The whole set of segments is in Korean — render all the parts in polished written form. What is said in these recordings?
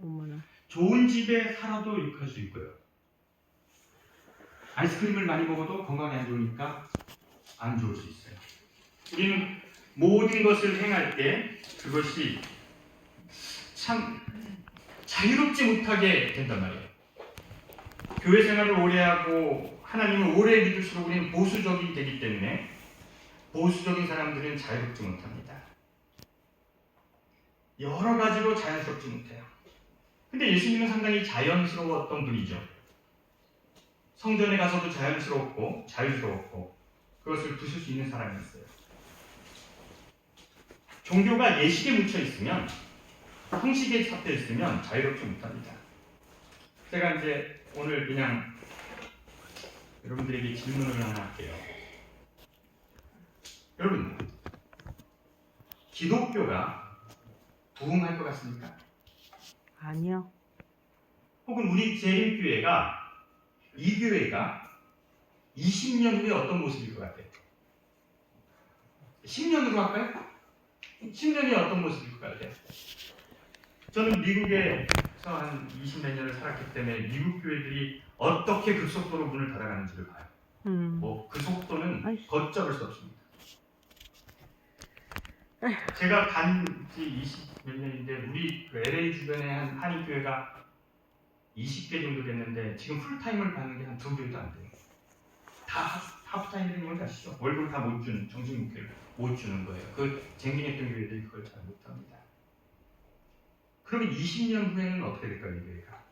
어머나. 좋은 집에 살아도 욕할 수 있고요. 아이스크림을 많이 먹어도 건강에 안 좋으니까 안 좋을 수 있어요. 우리는 모든 것을 행할 때 그것이 참 자유롭지 못하게 된단 말이에요. 교회 생활을 오래 하고 하나님을 오래 믿을수록 우리는 보수적이 되기 때문에 보수적인 사람들은 자유롭지 못합니다. 여러 가지로 자연스럽지 못해요. 근데 예수님은 상당히 자연스러웠던 분이죠. 성전에 가서도 자연스럽고 자유스러웠고 그것을 부술 수 있는 사람이었어요. 종교가 예식에 묻혀 있으면, 형식에 잡혀 있으면 자유롭지 못합니다. 제가 이제 오늘 그냥 여러분들에게 질문을 하나 할게요. 여러분, 기독교가 부흥할 것 같습니까? 아니요. 혹은 우리 재림교회가, 이 교회가 20년 후에 어떤 모습일 것 같아요? 10년으로 할까요? 10년이 어떤 모습일 것 같아요? 저는 미국에서 한 20몇 년을 살았기 때문에 미국 교회들이 어떻게 급속도로 문을 닫아가는지를 봐요. 뭐 그 속도는 걷잡을 수 없습니다. 제가 간 지 20몇 년인데 우리 그 LA 주변에 한 한인교회가 20개 정도 됐는데 지금 풀타임을 받는 게 한 2개도 안 돼요. 다 하프타임이라는 건 아시죠? 월급을 다 못 주는, 정식 목회를 못 주는 거예요. 그 쟁긴했던 교회들이 그걸 잘 못합니다. 그러면 20년 후에는 어떻게 될까요, 이 교회가?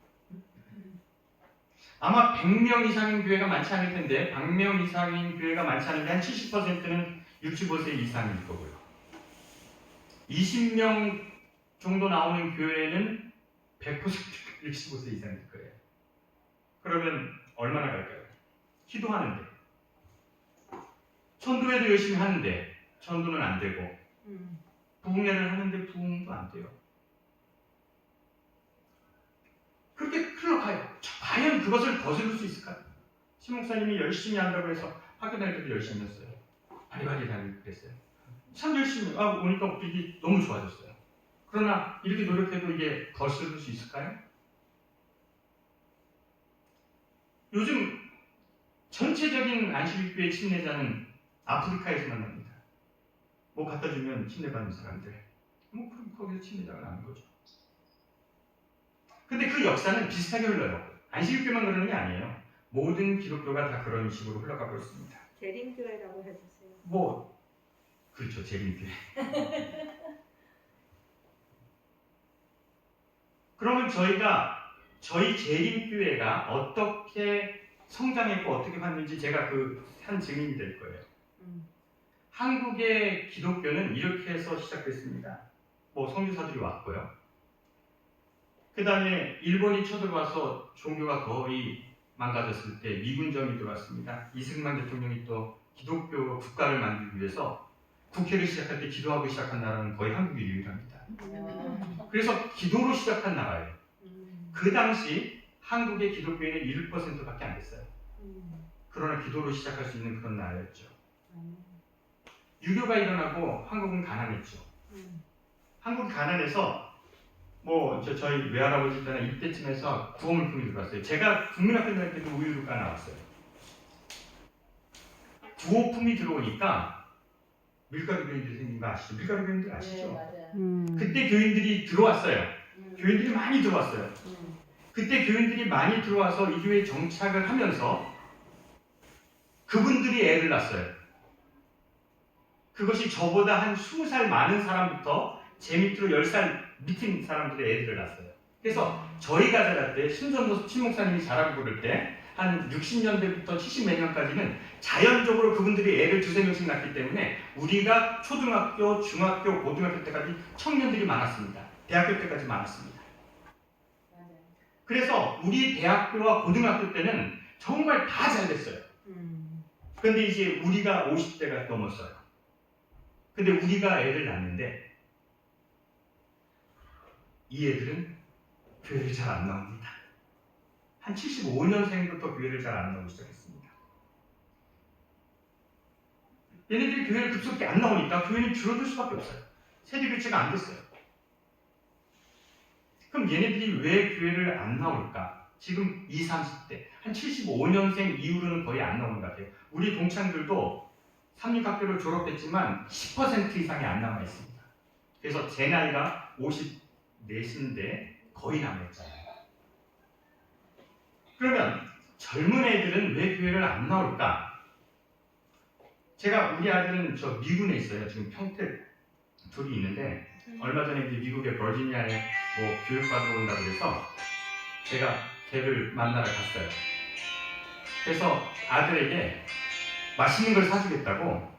아마 100명 이상인 교회가 많지 않을 텐데 100명 이상인 교회가 많지 않은데 한 70%는 65세 이상일 거고요. 20명 정도 나오는 교회는 100% 65세 이상일 거예요. 그러면 얼마나 갈까요? 기도하는데, 전도회도 열심히 하는데 전도는 안 되고, 부흥회를 하는데 부흥도 안 돼요. 그렇게 흘러가요. 과연 그것을 거스를 수 있을까요? 신목사님이 열심히 한다고 해서 학교 다닐 때도 열심히 했어요. 바리바리 다니고 그랬어요. 참 열심히 오니까 일이 너무 좋아졌어요. 그러나 이렇게 노력해도 이게 거스를 수 있을까요? 요즘 전체적인 안식일교회 침례자는 아프리카에서 만납니다. 뭐 갖다 주면 침례받는 사람들. 뭐 그럼 거기서 침례자가 나는 거죠. 근데 그 역사는 비슷하게 흘러요. 안식일교회만 그러는 게 아니에요. 모든 기독교가 다 그런 식으로 흘러가고 있습니다. 재림교회라고 해주세요. 뭐 그렇죠, 재림교회. 그러면 저희 재림교회가 어떻게 성장했고 어떻게 봤는지 제가 그 한 증인이 될 거예요. 한국의 기독교는 이렇게 해서 시작됐습니다. 뭐 선교사들이 왔고요. 그 다음에 일본이 쳐들어와서 종교가 거의 망가졌을 때 미군정이 들어왔습니다. 이승만 대통령이 또 기독교 국가를 만들기 위해서 국회를 시작할 때 기도하고 시작한 나라는 거의 한국이 유일합니다. 그래서 기도로 시작한 나라예요. 그 당시 한국의 기독교인은 1%밖에 안 됐어요. 그러나 기도로 시작할 수 있는 그런 나라였죠. 유교가 일어나고 한국은 가난했죠. 한국이 가난해서 뭐 저희 외할아버지 때나 이때쯤에서 구호물품이 들어왔어요. 제가 국민학교 다닐 때도 우유가 나왔어요. 구호품이 들어오니까 밀가루 교인들이 생긴 거 아시죠? 밀가루 교인들 아시죠? 네, 맞아요. 그때 교인들이 들어왔어요. 교인들이 많이 들어왔어요. 그때 교인들이 많이 들어와서 이 교회에 정착을 하면서 그분들이 애를 낳았어요. 그것이 저보다 한 20살 많은 사람부터 제 밑으로 10살 밑인 사람들의 애들을 낳았어요. 그래서 저희가 자랄 때 신전도 신목사님이 자라고 그럴 때 한 60년대부터 70 몇 년까지는 자연적으로 그분들이 애를 2~3명씩 낳기 때문에 우리가 초등학교, 중학교, 고등학교 때까지 청년들이 많았습니다. 대학교 때까지 많았습니다. 그래서 우리 대학교와 고등학교 때는 정말 다 잘 됐어요. 그런데 이제 우리가 50대가 넘었어요. 근데 우리가 애를 낳는데 이 애들은 교회를 잘 안 나옵니다. 한 75년생부터 교회를 잘 안 나오기 시작했습니다. 얘네들이 교회를 급속히 안 나오니까 교회는 줄어들 수밖에 없어요. 세대 교체가 안 됐어요. 그럼 얘네들이 왜 교회를 안 나올까? 지금 20, 30대, 한 75년생 이후로는 거의 안 나오는 것 같아요. 우리 동창들도 삼육학교를 졸업했지만 10% 이상이 안 남아 있습니다. 그래서 제 나이가 54인데 거의 남아있잖아요. 그러면 젊은 애들은 왜 교회를 안 나올까? 제가 우리 아들은 저 미군에 있어요. 지금 평택 둘이 있는데 얼마 전에 이제 미국의 버지니아에 뭐 교육받으러 온다고 해서 제가 걔를 만나러 갔어요. 그래서 아들에게 맛있는 걸 사주겠다고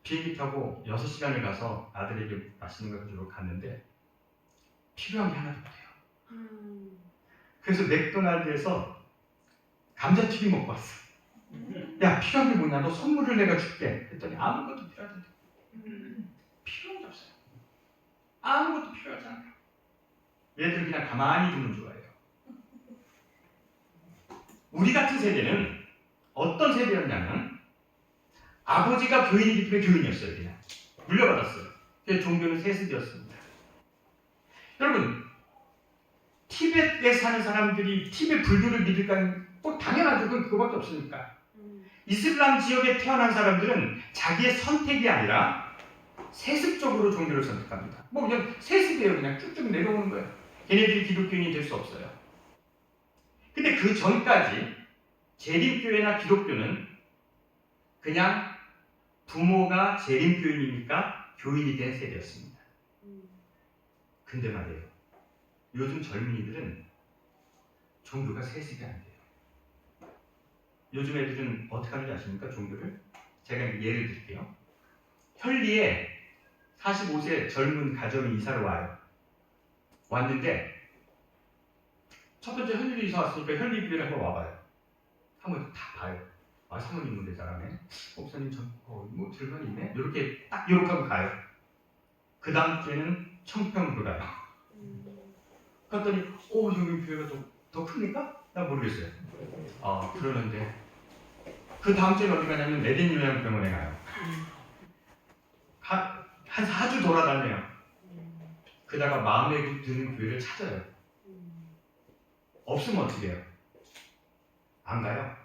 비행기 타고 6시간을 가서 아들에게 맛있는 걸 주러 갔는데 필요한 게 하나도 없대요. 그래서 맥도날드에서 감자튀김 먹고 왔어. 야, 필요한 게 뭐냐? 너 선물을 내가 줄게. 했더니 아무것도 필요하지 않대. 필요한 게 없어요. 아무것도 필요하지 않아요. 얘들 그냥 가만히 두면 좋아해요. 우리 같은 세대는 어떤 세대였냐면 아버지가 교인이기 때문에 교인이었어요. 그냥 물려받았어요. 그래서 종교는 세습이었습니다. 여러분, 티벳에 사는 사람들이 티벳 불교를 믿을까요? 뭐 당연하죠. 그건 그거밖에 없으니까. 이슬람 지역에 태어난 사람들은 자기의 선택이 아니라 세습적으로 종교를 선택합니다. 뭐 그냥 세습이에요. 그냥 쭉쭉 내려오는 거예요. 걔네들이 기독교인이 될 수 없어요. 근데 그 전까지 재림교회나 기독교는 그냥 부모가 재림교인이니까 교인이 된 세대였습니다. 근데 말이에요. 요즘 젊은이들은 종교가 세습이 안 돼요. 요즘 애들은 어떻게 하는지 아십니까? 종교를? 제가 예를 들게요. 현리에 45세 젊은 가정이 이사를 와요. 왔는데 첫 번째 현리 이사 왔으니까 현리 교회를 한번 와봐요. 한번 다 봐요. 아, 사모님 문제 잘하네. 목사님 뭐 들만 있네. 이렇게 딱 이렇게 하고 가요. 그 다음 주에는 청평으로 가요. 갔더니 여기 교회가 더 크니까? 난 모르겠어요. 그러는데 그 다음 주에 어디 가냐면 에덴 요양병원에 가요. 한 4주 돌아다녀요. 그다가 마음에 드는 교회를 찾아요. 없으면 어떻게 해요? 안 가요?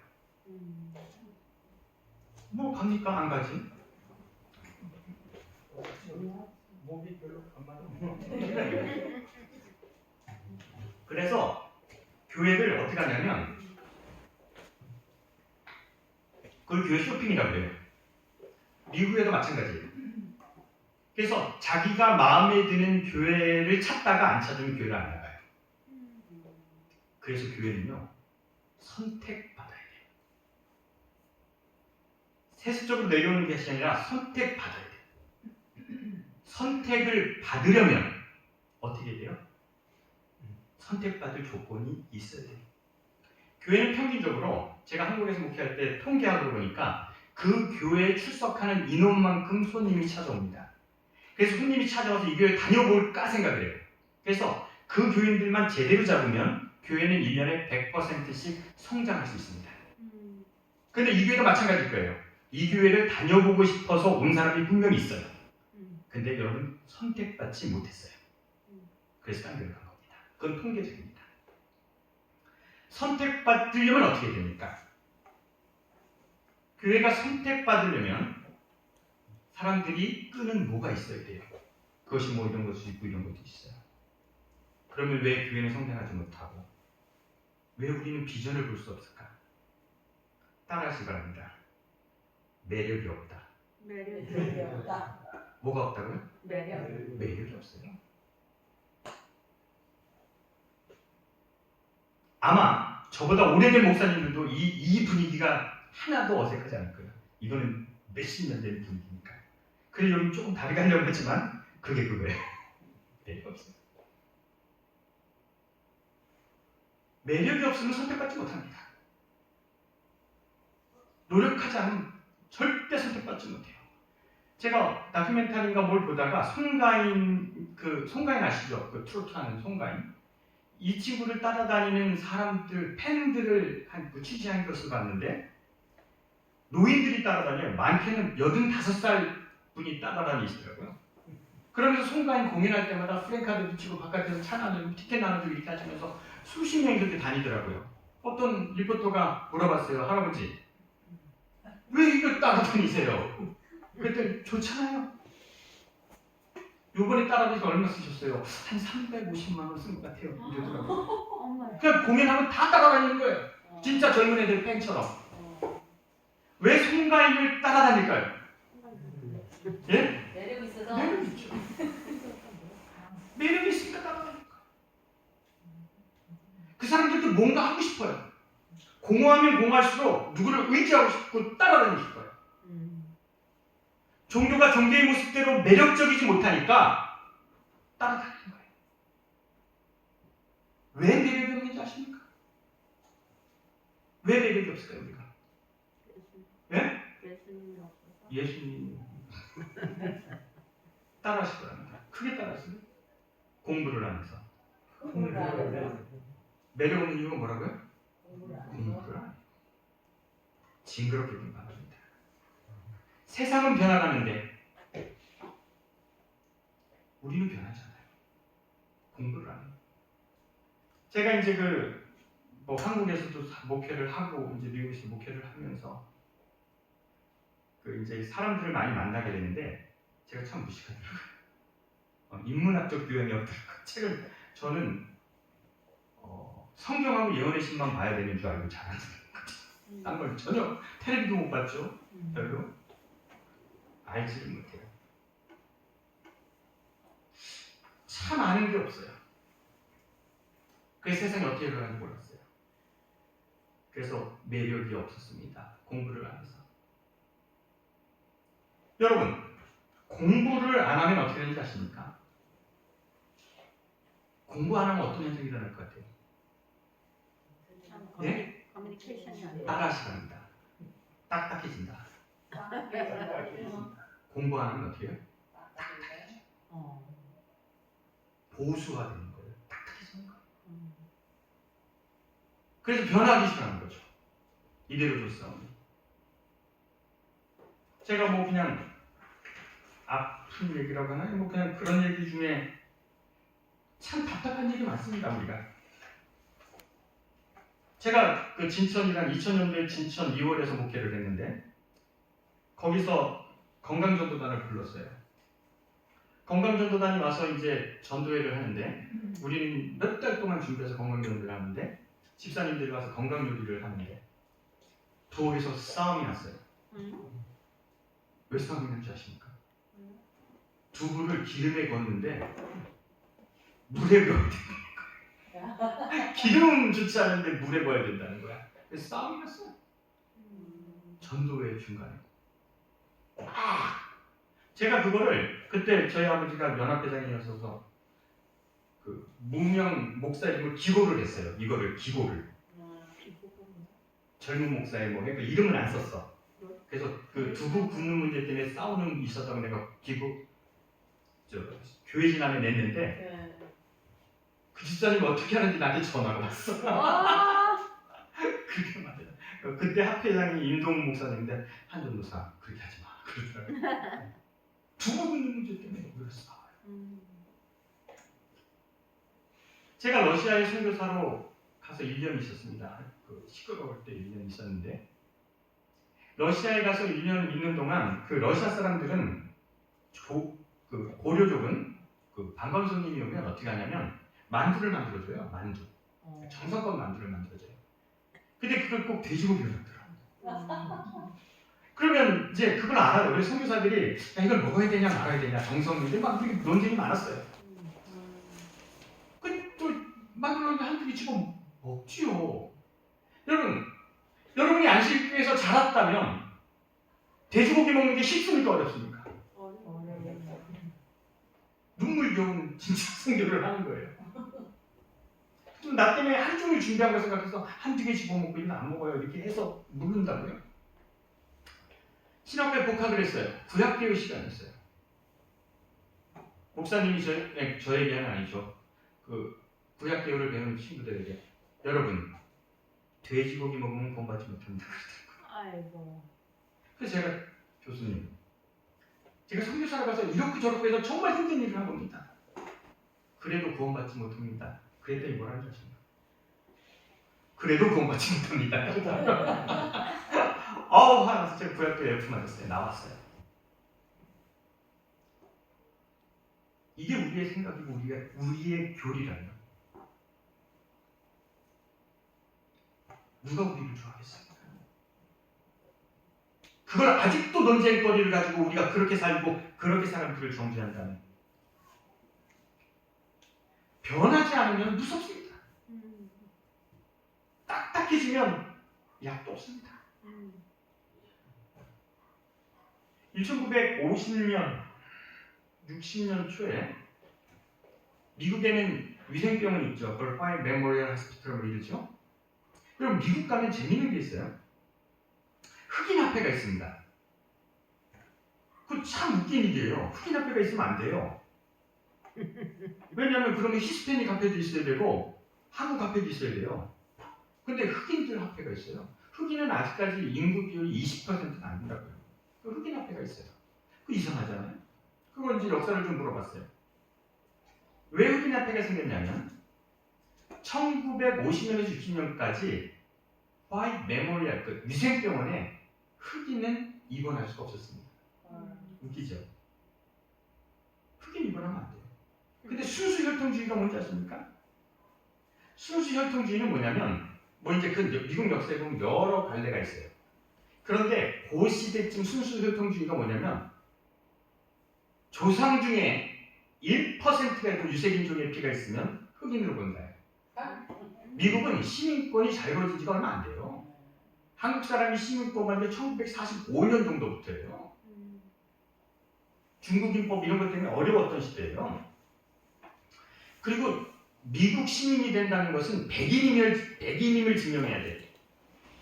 뭐 갑니까? 안 가지? 목이 별로 안 맞아. 그래서 교회를 어떻게 하냐면 그걸 교회 쇼핑이라고 해요. 미국에도 마찬가지예요. 그래서 자기가 마음에 드는 교회를 찾다가 안 찾으면 교회를 안 나가요. 그래서 교회는요, 선택받아야 돼요. 세습적으로 내려오는 것이 아니라 선택받아야 돼요. 선택을 받으려면 어떻게 돼요? 선택받을 조건이 있어야 돼요. 교회는 평균적으로 제가 한국에서 목회할 때 통계학으로 보니까 그 교회에 출석하는 인원만큼 손님이 찾아옵니다. 그래서 손님이 찾아와서 이 교회를 다녀볼까 생각을 해요. 그래서 그 교인들만 제대로 잡으면 교회는 1년에 100%씩 성장할 수 있습니다. 그런데 이 교회도 마찬가지일 거예요. 이 교회를 다녀보고 싶어서 온 사람이 분명히 있어요. 근데 여러분 선택받지 못했어요. 그래서 딴 교회로 간 겁니다. 그건 통계적입니다. 선택받으려면 어떻게 됩니까? 교회가 선택받으려면 사람들이 끄는 뭐가 있어야 돼요. 그것이 뭐 이런 것도 있고 이런 것도 있어요. 그러면 왜 교회는 성장하지 못하고 왜 우리는 비전을 볼 수 없을까? 따라하시기 바랍니다. 매력이 없다. 매력이 없다. 뭐가 없다고요? 매력이 없어요. 아마 저보다 오래된 목사님들도 이 분위기가 하나도 어색하지 않을 거예요. 이거는 몇십 년 된 분위기니까. 그래서 여기 조금 다르게 하려고 했지만 그게 그거예요. 매력이 없어요. 매력이 없으면 선택받지 못합니다. 노력하지 않으면 절대 선택받지 못해요. 제가 다큐멘터리인가 뭘 보다가 송가인 아시죠? 그 트로트 하는 송가인. 이 친구를 따라다니는 사람들, 팬들을 한 70한 것을 봤는데 노인들이 따라다녀요. 많게는 85살 분이 따라다니시더라고요. 그러면서 송가인 공연할 때마다 프랭카드 붙이고 바깥에서 차 나누고 티켓 나누고 이렇게 하시면서 수십 명이 그렇게 다니더라고요. 어떤 리포터가 물어봤어요. 할아버지 왜 이거 따라다니세요? 그랬더니 좋잖아요. 요번에 따라다니서 얼마 쓰셨어요? 한 350만 원 쓴 것 같아요. 이러더라고요. 그냥 공연하면 다 따라다니는 거예요. 진짜 젊은 애들 팬처럼. 왜 송가인을 따라다닐까요? 예? 매력 있어서. 매력 있죠. 매력이 있으니까 따라다니는 거예요. 그 사람들도 뭔가 하고 싶어요. 공허하면 공허할수록 누구를 의지하고 싶고 따라다니고 싶어요. 종교가 종교의 모습대로 매력적이지 못하니까 따라다니는 거예요. 왜 매력이 없는지 아십니까? 왜 매력이 없을까요, 우리가? 예? 예수님 따라하실 거랍니다. 크게 따라하세요. 공부를 하면서. 공부를 안 해서. 매력 없는 이유가 뭐라고요? 공부를 안 해서. 공부를 안 해요. 징그럽게 공부합니다. 세상은 변화가는데 우리는 변하잖아요. 공부를 안 해요. 제가 이제 한국에서도 목회를 하고 이제 미국에서 목회를 하면서 이제 사람들을 많이 만나게 되는데 제가 참 무식하더라고요. 인문학적 교양이 없더라고요. 책을 저는 성경하고 예언의 신만 봐야 되는 줄 알고 잘하는 거죠. 딴 걸 전혀 텔레비도 못 봤죠. 별로 알지를 못해요. 참 아는 게 없어요. 그 세상이 어떻게 흘러가는지 몰랐어요. 그래서 매력이 없었습니다. 공부를 안 해서. 여러분, 공부를 안 하면 어떻게 되는지 아십니까? 공부 안 하면 어떤 현상이 일어날 것 같아요? 네? 커뮤니케이션이 안 돼. 따라하시랍니다. 딱딱해진다. 공부 안 하면 어떻게 해요? 보수화 되는 거예요. 딱딱해지는 거예요. 그래서 변하기 싫어하는 거죠. 이대로 줬사오니. 제가 그냥 아픈 얘기라고 하나요? 그냥 그런 얘기 중에 참 답답한 얘기 많습니다, 우리가. 제가 진천이란 2000년도에 진천 2월에서 목회를 했는데 거기서 건강전도단을 불렀어요. 건강전도단이 와서 이제 전도회를 하는데 우리는 몇 달 동안 준비해서 건강전도를 하는데 집사님들이 와서 건강요리를 하는데 부엌에서 싸움이 났어요. 왜 싸움이 났는지 아십니까? 두부를 기름에 걷는데 물에 넣어야 된다는 거야. 기름 좋지 않은데 물에 넣어야 된다는 거야. 그래서 싸움이 났어요. 전도회 중간에. 제가 그거를 그때 저희 아버지가 연합회장이었어서 무명 목사 이름을 기고를 했어요. 이거를 기고를. 젊은 목사의 이름을 안 썼어. 그래서 두부 굽는 문제 때문에 싸우는 게 있었다고 내가 교회 지난해 냈는데 그 집사님 어떻게 하는지 나한테 전화가 왔어. 그렇게 말해요. 그때 합회장이 임동훈 목사님인데 한전도사 그렇게 하지 마. 그러더라고요. 두부 굽는 문제 때문에 우리가 싸워요. 제가 러시아에 선교사로 가서 1년 있었습니다. 시끄러울 때 1년 있었는데 러시아에 가서 1년 있는 동안 러시아 사람들은 고려족은 반가운 손님이 오면 어떻게 하냐면 만두를 만들어줘요. 만두. 정성껏 만두를 만들어줘요. 근데 그걸 꼭 돼지고기로 만들어. 그러면 이제 그걸 알아요. 우리 선교사들이 이걸 먹어야 되냐 말아야 되냐 정성인데 막 그렇게 논쟁이 많았어요. 또 만두를 한두 개 집어 먹지요. 여러분이 안식교에서 자랐다면 돼지고기 먹는 게 쉽습니까 어렵습니까? 눈물겨운 진짜 선교를 하는 거예요. 나 때문에 하루 종일 준비한 걸 생각해서 한두 개 집어먹고 이건 안 먹어요 이렇게 해서 묻는다고요? 신학교에 복학을 했어요. 구약배우 시간이었어요. 목사님이 저에게는 아니죠. 구약배우를 배우는 친구들에게 여러분 돼지고기 먹으면 구원받지 못합니다. 아이고. 그래서 제가 교수님 제가 선교사를 가서 이렇게 저렇게 해서 정말 힘든 일을 한 겁니다. 그래도 구원받지 못합니다. 그랬더니 뭐라는 줄 아십니까? 그래도 구원받지 못합니다. 화나서 제가 구약교회 F 맞았어요. 나왔어요. 이게 우리의 생각이고 우리의 교리라면 누가 우리를 좋아하겠습니까? 그걸 아직도 논쟁거리를 가지고 우리가 그렇게 살고 그렇게 사람들을 정죄한다면 변하지 않으면 무섭습니다. 딱딱해지면 약도 없습니다. 1950년, 60년 초에 미국에는 위생병원 있죠. 그걸 화이트 메모리얼 호스피털로 이르죠. 그럼 미국 가면 재밌는 게 있어요. 흑인 화폐가 있습니다. 그거 참 웃긴 일이에요. 흑인 화폐가 있으면 안 돼요. 왜냐하면 그러면 히스패닉 화폐도 있어야 되고 한국 화폐도 있어야 돼요. 근데 흑인들 화폐가 있어요. 흑인은 아직까지 인구 비율이 20%가 안 된다고요. 그 흑인 화폐가 있어요. 그 이상하잖아요. 그걸 이제 역사를 좀 물어봤어요. 왜 흑인 화폐가 생겼냐면 1950년에서 60년까지 화이트 메모리얼 그 위생병원에 흑인은 입원할 수가 없었습니다. 웃기죠? 흑인 입원하면 안 돼요. 근데 순수 혈통주의가 뭔지 아십니까? 순수 혈통주의는 뭐냐면 이제 그 미국 역사에 보면 여러 갈래가 있어요. 그런데 그 시대쯤 순수 혈통주의가 뭐냐면 조상 중에 1%가 유색인종의 피가 있으면 흑인으로 본다요. 미국은 시민권이 자유로워진 지가 얼마 안 돼요. 한국 사람이 시민권 받은 게 1945년 정도부터예요. 중국인법 이런 것 때문에 어려웠던 시대예요. 그리고 미국 시민이 된다는 것은 백인임을 증명해야 돼.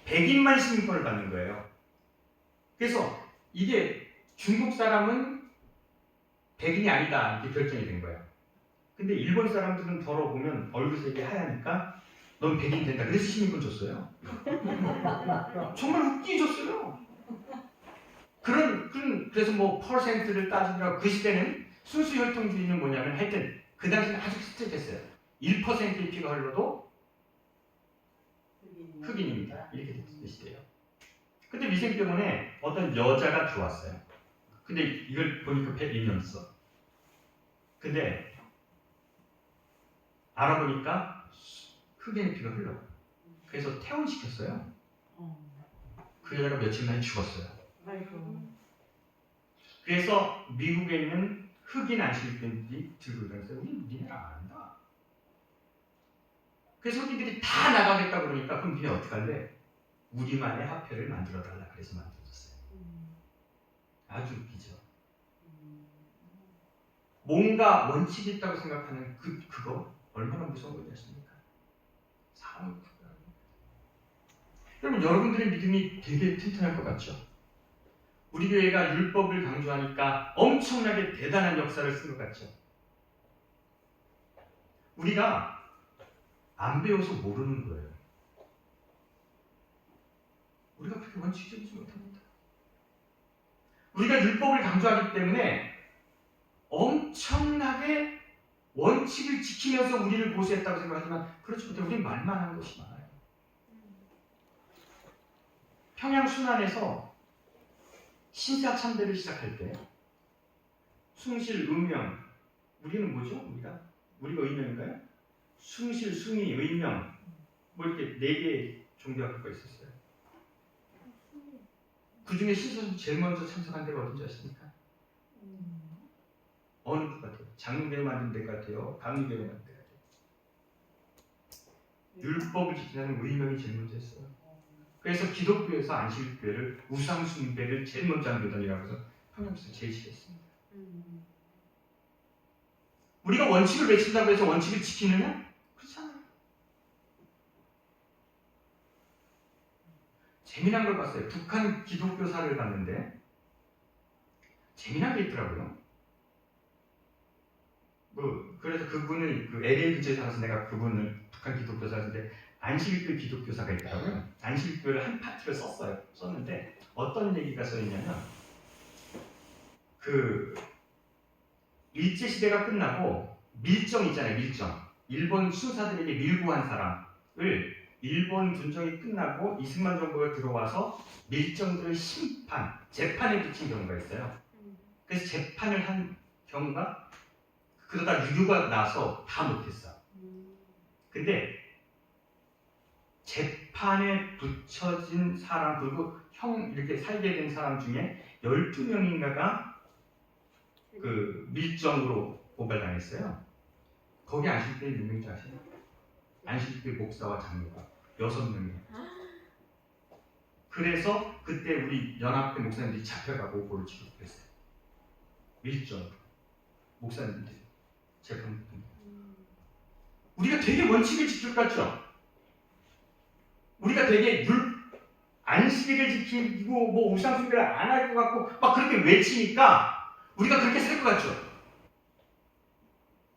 백인만 시민권을 받는 거예요. 그래서 이게 중국 사람은 백인이 아니다 이렇게 결정이 된 거예요. 근데 일본 사람들은 더러보면 얼굴색이 하얘니까 넌 백인 된다. 그래서 시민권 줬어요. 정말 웃기게 줬어요. 그래서 뭐 퍼센트를 따지더라고. 그 시대는 순수 혈통주의는 뭐냐면 하여튼 그 당시는 아주 스트릭했어요. 1%의 피가 흘러도 흑인입니다. 이렇게 됐던 시대예요. 근데 위생병원에 어떤 여자가 들어왔어요. 근데 이걸 보니까 102년 써. 근데 알아보니까 흑인의 피가 흘러. 그래서 퇴원시켰어요. 그 여자가 며칠 만에 죽었어요. 그래서 미국에 있는 흑인 안식일병들이 들고 다녔어요. 우리는 니네를 안 한다. 그래서 흑인들이 다 나가겠다 그러니까 그럼 니네 어떻게 할래? 우리만의 화폐를 만들어달라. 그래서 만들어줬어요. 아주 웃기죠. 뭔가 원칙이 있다고 생각하는 그거 얼마나 무서운 건지 아십니까? 사람을 구별하는 거예요. 여러분, 여러분들의 믿음이 되게 튼튼할 것 같죠? 우리 교회가 율법을 강조하니까 엄청나게 대단한 역사를 쓴 것 같죠? 우리가 안 배워서 모르는 거예요. 우리가 그렇게 원칙적이지 못합니다. 우리가 율법을 강조하기 때문에 엄청나게 원칙을 지키면서 우리를 보수했다고 생각하지만 그렇지 못해. 우리는 말만 하는 것이 많아요. 평양 순안에서 신사 참배를 시작할 때 숭실, 의명, 우리는 뭐죠? 우리가 의명인가요? 숭실, 숭의, 의명 뭐 이렇게 4개의 종교학교가 있었어요. 그 중에 신사에서 제일 먼저 참석한 데가 어딘지 아십니까? 어느 것 같아요? 장로교회 만든 데 같아요? 감리교회 만든 데 같아요? 율법을 지키는 의명이 제일 먼저 했어요. 그래서 기독교에서 안식일교회를 우상숭배를 제일 먼저 한 교단이라고 해서 평양에서 제일 싫어했습니다. 우리가 원칙을 외친다고 해서 원칙을 지키느냐? 그렇지 않아요. 재미난 걸 봤어요. 북한 기독교사를 봤는데 재미난 게 있더라고요. 그래서 그분을 LA 근처에 살아서 내가 그분을 북한 기독교사인데 안식일교 기독교사가 있더라고요. 안식일교를 한 파트를 썼는데 어떤 얘기가 써있냐면 그 일제시대가 끝나고 밀정 있잖아요. 밀정. 일본 수사들에게 밀고한 사람을 일본 분정이 끝나고 이승만 정부가 들어와서 밀정들을 심판, 재판에 붙인 경우가 있어요. 그래서 재판을 한 경우가 그러다 유교가 나서 다 못했어. 근데 재판에 붙여진 사람 그리고 형 이렇게 살게 된 사람 중에 12명인가가 그 밀정으로 고발당했어요. 거기 안식대 몇 명인지 아시나요? 안식대 목사와 장로가 6명이에요. 그래서 그때 우리 연합회 목사님들이 잡혀가고 고를 취급했어요. 밀정 목사님들이 재판 우리가 되게 원칙을 지킬 것 같죠? 우리가 되게 안식일을 지키고 뭐 우상숭배를 안 할 것 같고 막 그렇게 외치니까 우리가 그렇게 살 것 같죠?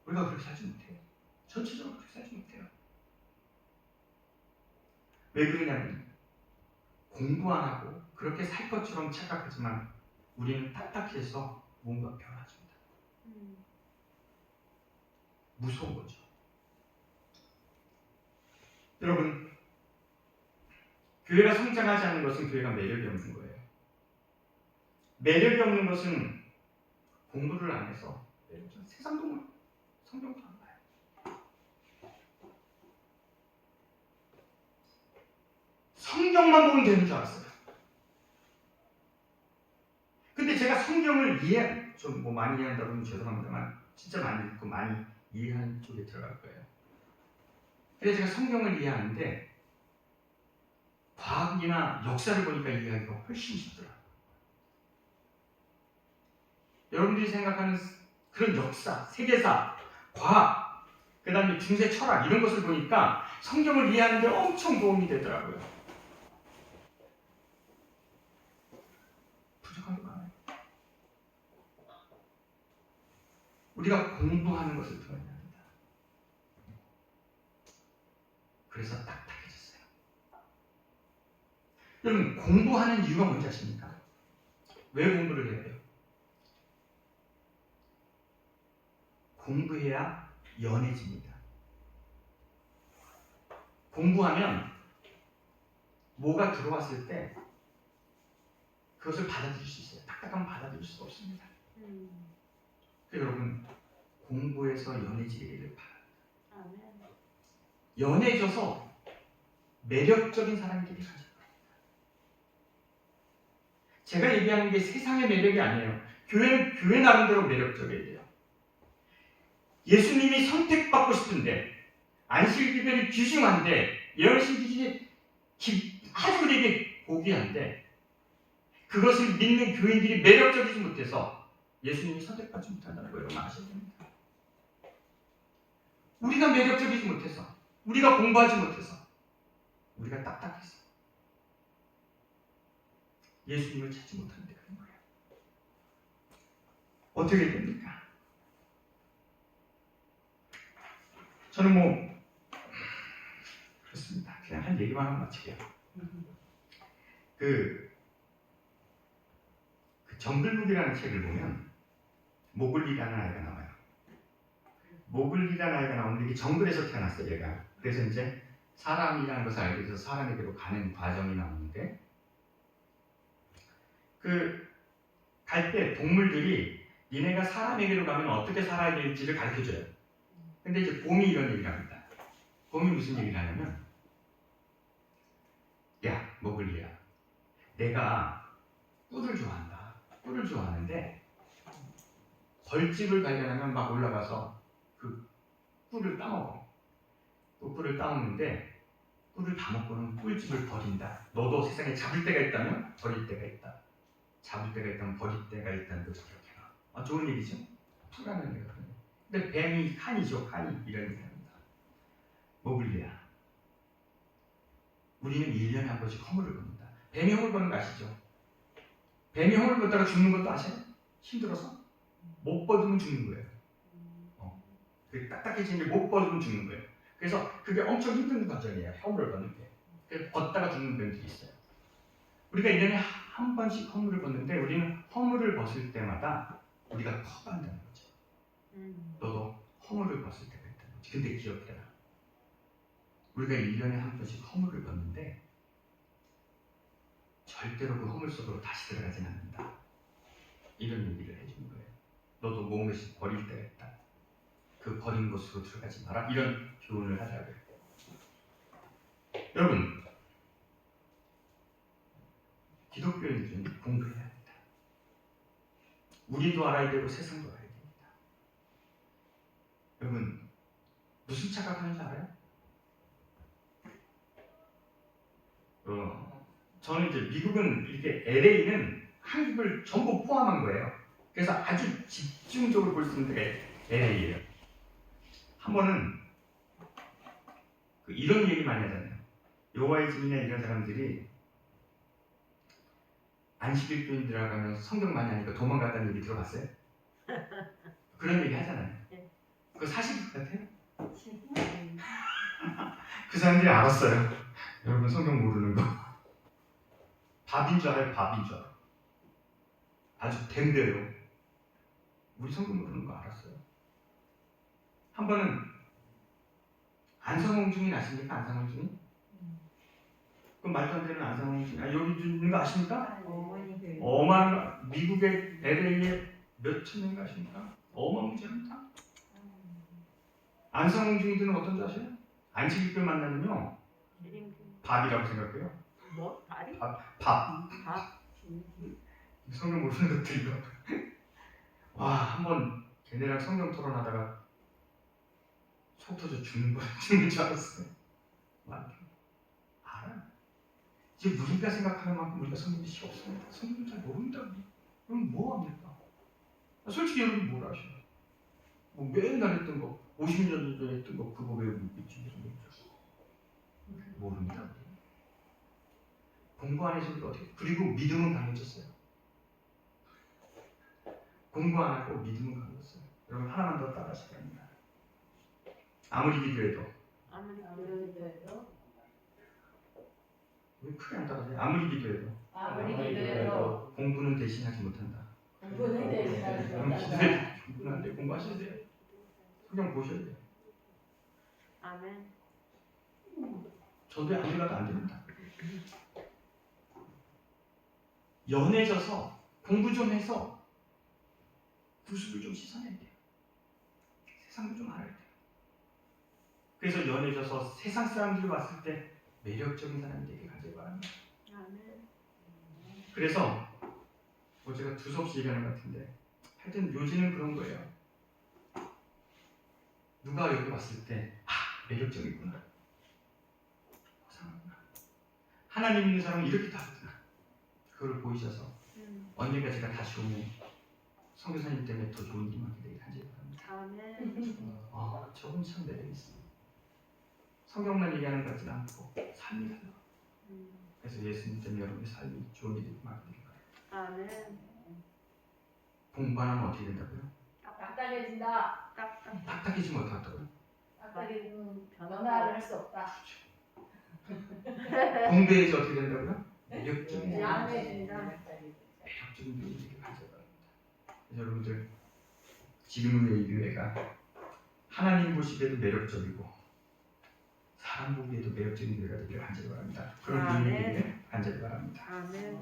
우리가 그렇게 살지 못해요. 전체적으로 그렇게 살지 못해요. 왜 그러냐면 공부 안 하고 그렇게 살 것처럼 착각하지만 우리는 딱딱해서 뭔가 변하집니다. 무서운 거죠. 여러분, 교회가 성장하지 않는 것은 교회가 매력이 없는 거예요. 매력이 없는 것은 공부를 안 해서 세상도 성경도 안 봐요. 성경만 보면 되는 줄 알았어요. 근데 제가 성경을 좀 뭐 많이 이해한다고 하면 죄송합니다만 진짜 많이 읽고 많이 이해하는 쪽에 들어갈 거예요. 그래서 제가 성경을 이해하는데 과학이나 역사를 보니까 이해하기가 훨씬 쉽더라고요. 여러분들이 생각하는 그런 역사, 세계사, 과학, 그 다음에 중세 철학 이런 것을 보니까 성경을 이해하는 데 엄청 도움이 되더라고요. 부족한 게 많아요. 우리가 공부하는 것을 배워야 합니다. 그래서 딱딱해졌어요. 여러분, 공부하는 이유가 뭔지 아십니까? 왜 공부를 해야 돼요? 공부해야 연해집니다. 공부하면 뭐가 들어왔을 때 그것을 받아들일 수 있어요. 딱딱하면 받아들일 수가 없습니다. 여러분, 공부해서 연해지기를 바랍니다. 연해져서 매력적인 사람들이 가질 겁니다. 제가 얘기하는 게 세상의 매력이 아니에요. 교회는 교회 나름대로 매력적이어야 돼요. 예수님이 선택받고 싶은데 안식일이 귀중한데 예언신 기준이 아주 우리에게 고귀한데 그것을 믿는 교인들이 매력적이지 못해서 예수님이 선택받지 못한다는 걸 여러분 아셔야 됩니다. 우리가 매력적이지 못해서 우리가 공부하지 못해서 우리가 딱딱해서 예수님을 찾지 못하는데 그런 거예요. 어떻게 됩니까? 저는 뭐 그렇습니다. 그냥 한 얘기만 하고 마칠게요. 그 정글북이라는 책을 보면 모글리라는 아이가 나와요. 모글리라는 아이가 나오는데 이게 정글에서 태어났어요, 얘가. 그래서 이제 사람이라는 것을 알게 돼서 사람에게로 가는 과정이 나오는데 그 갈 때 동물들이 니네가 사람에게로 가면 어떻게 살아야 될지를 가르쳐줘요. 근데 이제 곰이 이런 얘기를 합니다. 곰이 무슨 얘기를 하냐면 야, 모글리야, 내가 꿀을 좋아한다. 꿀을 좋아하는데 벌집을 발견하면 막 올라가서 그 꿀을 따먹어. 그 꿀을 따먹는데 꿀을 다 먹고는 꿀집을 버린다. 너도 세상에 잡을 때가 있다면 버릴 때가 있다. 잡을 때가 있다면 버릴 때가 있다는 것을 기억해라. 아, 좋은 얘기죠? 풀하는 얘기거든요. 근데 뱀이 칸이죠. 칸이 이런 얘기합니다. 모글리야, 우리는 1년에 한 번씩 허물을 봅니다. 뱀이 허물 보는 거 아시죠? 뱀이 허물 보다가 죽는 것도 아세요? 힘들어서? 못 벗으면 죽는 거예요. 딱딱해지는 게 못 벗으면 죽는 거예요. 그래서 그게 엄청 힘든 과정이에요. 허물을 벗는 게. 그래서 벗다가 죽는 뱀들이 있어요. 우리가 1년에 한 번씩 허물을 벗는데 우리는 허물을 벗을 때마다 우리가 커간다는 거죠. 너도 허물을 벗을 때가 있다는 거지. 근데 기억해라. 우리가 1년에 한 번씩 허물을 벗는데 절대로 그 허물 속으로 다시 들어가진 않는다. 이런 얘기를 해주는 거예요. 너도 몸을 버릴 때가 있다. 그 버린 곳으로 들어가지 마라. 이런 교훈을 하자고요. 여러분, 기독교인들은 공부해야 합니다. 우리도 알아야 되고 세상도 알아야 됩니다. 여러분, 무슨 착각하는지 알아요? 저는 이제 미국은 이렇게 LA는 한국을 전부 포함한 거예요. 그래서 아주 집중적으로 볼 수 있는 게 LA예요. 한 번은 이런 얘기 많이 하잖아요. 여호와의 증인이나 이런 사람들이 안식일 교인 들어가면 성경 많이 하니까 도망갔다는 얘기 들어봤어요? 그런 얘기 하잖아요. 그거 사실 같아요? 그 사람들이 알았어요. 여러분 성경 모르는 거. 밥인 줄 알아요? 밥인 줄 알아요. 아주 댐대요. 우리 성경 모르는 거 알았어요. 한 번은 안상홍 중인 아십니까? 안상홍 중인? 그 말도 안 되는 안상홍 중인. 여기 있는 거 아십니까? 어마어마 미국의 LA에 몇천 명인가 아십니까? 어마무지합니다. 안상홍 중인들은 어떤 줄 아세요? 안식일을 만나면요 밥이라고 생각해요. 뭐? 다리? 밥. 밥? 성경 모르는 것들이요. 와, 한번 걔네랑 성경 토론하다가 속 터져 죽는 줄 알았어요. 알아. 이제 우리가 생각하는 만큼 우리가 성경 지식 없습니다. 성경 잘 모른다. 그럼 뭐 합니까? 솔직히 여러분 뭘 아셔? 뭐 맨날 했던 거, 50년 전에 했던 거 그거 외우고 있지 모릅니다. 공부 안 해서 어떻게? 그리고 믿음은 강해졌어요. 공부 안 하고 믿음은 강해졌어요. 여러분 하나만 더 따라하시기 바랍니다. 아무리 기도해도 왜 크게 안 따라하세요? 아무리 기도해도 공부는 대신하지 못한다. 공부는 대신하지 여러분 못한다. 기도해 공부는 안 돼. 공부하셔야 돼요. 성경 보셔야 돼요. 아멘. 저도 아무리 가도 안 됩니다. 연해져서 공부 좀 해서 구습을 좀 씻어내야 돼요. 세상을 좀 알아야 돼요. 그래서 연해져서 세상 사람들이 봤을 때 매력적인 사람이 되게 가길 바랍니다. 아멘. 그래서 제가 두서없이 얘기하는 것 같은데 하여튼 요지는 그런 거예요. 누가 여기 왔을 때 매력적이구나. 이상하구나. 하나님 있는 사람은 이렇게 다르구나. 그걸 보이셔서 언젠가 제가 다시 오면 선교사님 때문에 더 좋은 일이 많게 되길 간절히 바랍니다. 아멘. 저분 참 매력이 있습니다. 성경만 얘기하는 것 같지는 않고 삶이 달라. 그래서 예수님 때문에 여러분의 삶이 좋은 일이 많게 되길 바랍니다. 아멘. 공부 안 하면 어떻게 된다고요? 딱딱해진다. 딱딱해지면 어떡하다고요? 딱딱해지면 변화를 할 수 없다. 공부해야지 어떻게 된다고요? 매력적인 일이 야매진다. 가져야 합니다. 그래서 여러분들 지금의 이 교회가 하나님 보시기에도 매력적이고 사람 보기에도 매력적인 교회가 되기를 간절히 바랍니다. 그런 교회가 되기를 간절히 바랍니다. 아멘.